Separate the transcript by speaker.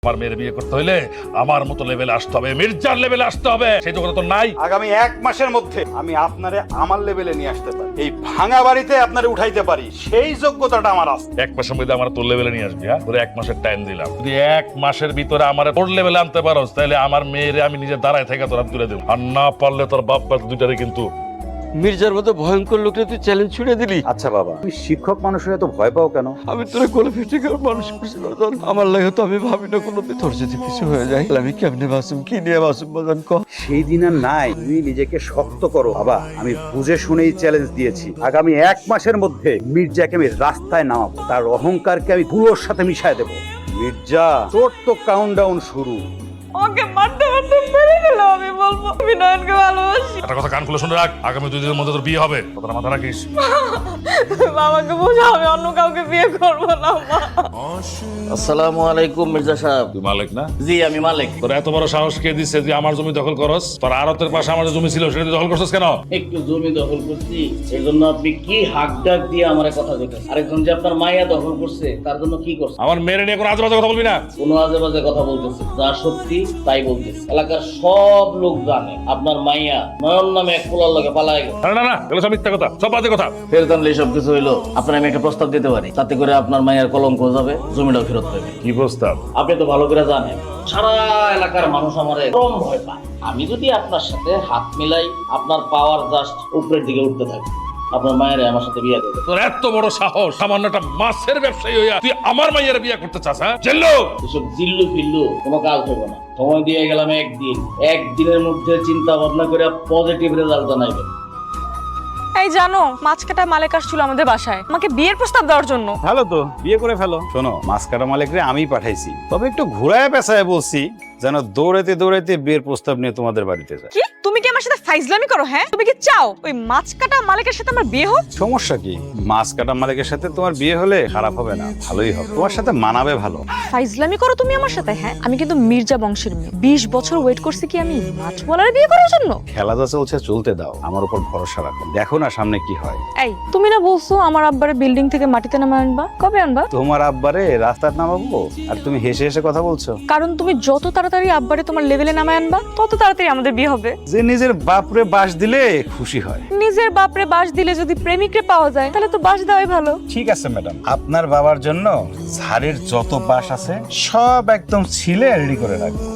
Speaker 1: আমার মেয়ের বিয়ে করতে হইলে আমার মতো লেভেলে আসতে হবে, মির্জার লেভেলে আসতে হবে। সেই যোগ্যতা তো নাই।
Speaker 2: আগামী 1 মাসের মধ্যে আমি আপনারে আমার লেভেলে নিয়ে আসতে পারি, এই ভাঙা বাড়িতে আপনারে উঠাইতে পারি, সেই যোগ্যতাটা আমার আছে।
Speaker 1: 1 মাসের মধ্যে আমার তোর লেভেলে নিয়ে আসবি। হ্যাঁ, তোর 1 মাসের টাইম দিলাম। যদি 1 মাসের ভিতরে আমার তোর লেভেলে আনতে পারোস, তাহলে আমার মেয়েরে আমি নিজে দাঁড়ায় থেকে তোর তুলে দেবো। আর না পারলে তোর বাপ বাপ দুইটারে কিন্তু।
Speaker 3: মির্জার মতো ভয়ঙ্কর লোকটা তুই চ্যালেঞ্জ ছুড়ে দিলি।
Speaker 2: আচ্ছা বাবা, তুমি শিক্ষক মানুষের এত ভয় পাও কেন?
Speaker 3: আমি তোরা কোলে ফেটে গেল মানুষ করছি বাজান। আমার লাগে তো আমি ভাবি না কোনো তোর যদি কিছু হয়ে যায় আমি কেমনে বাসুম, কি নিয়ে বাসুম বাজান ক।
Speaker 2: সেই দিন আর নাই, তুমি নিজেকে শক্ত করো বাবা। আমি বুঝে শুনেই চ্যালেঞ্জ দিয়েছি, আগামী 1 মাসের মধ্যে মির্জাকে আমি রাস্তায় নামাবো, তার অহংকারকে আমি ধুলোর সাথে মিশায় দেবো। মির্জা, তোর তো কাউন্টডাউন শুরু।
Speaker 4: ওকে মারতে মারতে মেরে গেল। আমি বলবো বিনয়নকে ভালোবাসি।
Speaker 1: একটা কথা কান খুলে শুনে রাখ, আগামী 2 দিনের মধ্যে তোর বিয়ে হবে, কথাটা মাথা রাখিস।
Speaker 4: বাবাকে বোঝাও আমি অন্য কাউকে বিয়ে করবো না মা।
Speaker 5: আসসালামু আলাইকুম মির্জা সাহেব।
Speaker 1: তুই মালিক না?
Speaker 5: জি আমি মালিক।
Speaker 1: তোর এত বড় সাহস কে দিচ্ছে তুই আমার জমি দখল করস? তোর আড়তের পাশে আমার জমি ছিল, সেটা তুই দখল করছিস কেন?
Speaker 5: একটু জমি দখল করছি, এই জন্য আপনি কি হাক ডাক দিয়ে আমার কথা দিতেন? আরেকজন যে আপনার মাইয়া দখল করছে তার জন্য কি করছে?
Speaker 1: আমার মেয়ের নিয়ে কোনো আজে বাজে কথা বলবি না।
Speaker 5: কোনো আজে বাজে কথা বলতেছে, যা সত্যি তাই বলতেছে। এলাকার সব লোক জানে আপনার মাইয়া নয়ন নামে এক পোলার লগে পালায় গেছে।
Speaker 1: না না না, এগুলো সব মিথ্যা কথা, সব বাজে কথা।
Speaker 5: ফের জানলে সব কিছু হইলো, আপনার আমি একটা প্রস্তাব দিতে পারি, তাতে করে আপনার মাইয়ার কলঙ্ক যাবে, জমিটাও ফেরত পাবে।
Speaker 1: কি প্রস্তাব?
Speaker 5: আপনি তো ভালো করে জানেন সারা এলাকার মানুষ আমারে কম ভয় পায়। আমি যদি আপনার সাথে হাত মিলাই, আপনার পাওয়ার জাস্ট উপরের দিকে উঠতে থাকে, আপনার মায়ের আমার সাথে বিয়ে দেবে।
Speaker 1: তোর এত বড় সাহস, সামান্য একটা মাছের ব্যবসায়ী হইয়া তুই আমার মাইয়ের বিয়ে করতে চাস? হ্যাঁ, জেল্লো।
Speaker 5: এসব জিল্লু ফিল্লু কোনো কাজ হবে না। সময় দিয়ে গেলাম একদিনের মধ্যে চিন্তা ভাবনা করে পজিটিভ রেজাল্ট জানাইবেন।
Speaker 4: এই জানো, মাছ কাটা মালিক আসছিল আমাদের বাসায় আমাকে বিয়ের প্রস্তাব দেওয়ার জন্য।
Speaker 2: ভালো তো, বিয়ে করে ফেলো। শোনো, মাছ কাটা মালিকরে আমি পাঠাইছি, তবে একটু ঘুরায় পেঁচায় বলছি যেন দৌড়াইতে দৌড়াইতে বিয়ের প্রস্তাব নিয়ে তোমাদের বাড়িতে যায়।
Speaker 4: কি তুমি কি আমার সাথে ফাইজলামি করো? হ্যাঁ, তুমি কি চাও ওই মাছ কাটা মালিকের সাথে আমার বিয়ে হোক?
Speaker 2: সমস্যা কি? মাছ কাটা মালিকের সাথে তোমার বিয়ে হলে খারাপ হবে না, ভালোই হবে, তোমার সাথে মানাবে ভালো।
Speaker 4: ফাইজলামি করো তুমি আমার সাথে? হ্যাঁ, আমি কিন্তু মির্জা বংশের মেয়ে। 20 বছর ওয়েট করছি কি আমি মাছওয়ালার বিয়ে করার জন্য?
Speaker 2: খেলা যা চলছে চলতে দাও, আমার উপর ভরসা রাখো, দেখো না সামনে কি হয়।
Speaker 4: এই তুমি না বলছো আমার আব্বারে বিল্ডিং থেকে মাটিতে নামায় আনবা? কবে আনবা?
Speaker 2: তোমার আব্বারে রাস্তায় নামাবো আর তুমি হেসে হেসে কথা বলছো?
Speaker 4: কারণ তুমি যত তাড়াতাড়ি আব্বারে তোমার লেভেলে নামায় আনবা তত তাড়াতাড়ি আমাদের বিয়ে হবে।
Speaker 2: যে নিজের বাপরে বাস দিলে খুশি হয়।
Speaker 4: নিজের বাপরে বাস দিলে যদি প্রেমিকরে পাওয়া যায় তাহলে তো বাস দেওয়াই ভালো।
Speaker 2: ঠিক আছে ম্যাডাম, আপনার বাবার জন্য ঝাড়ের যত বাস আছে সব একদম ছিলে রেডি করে রাখবো।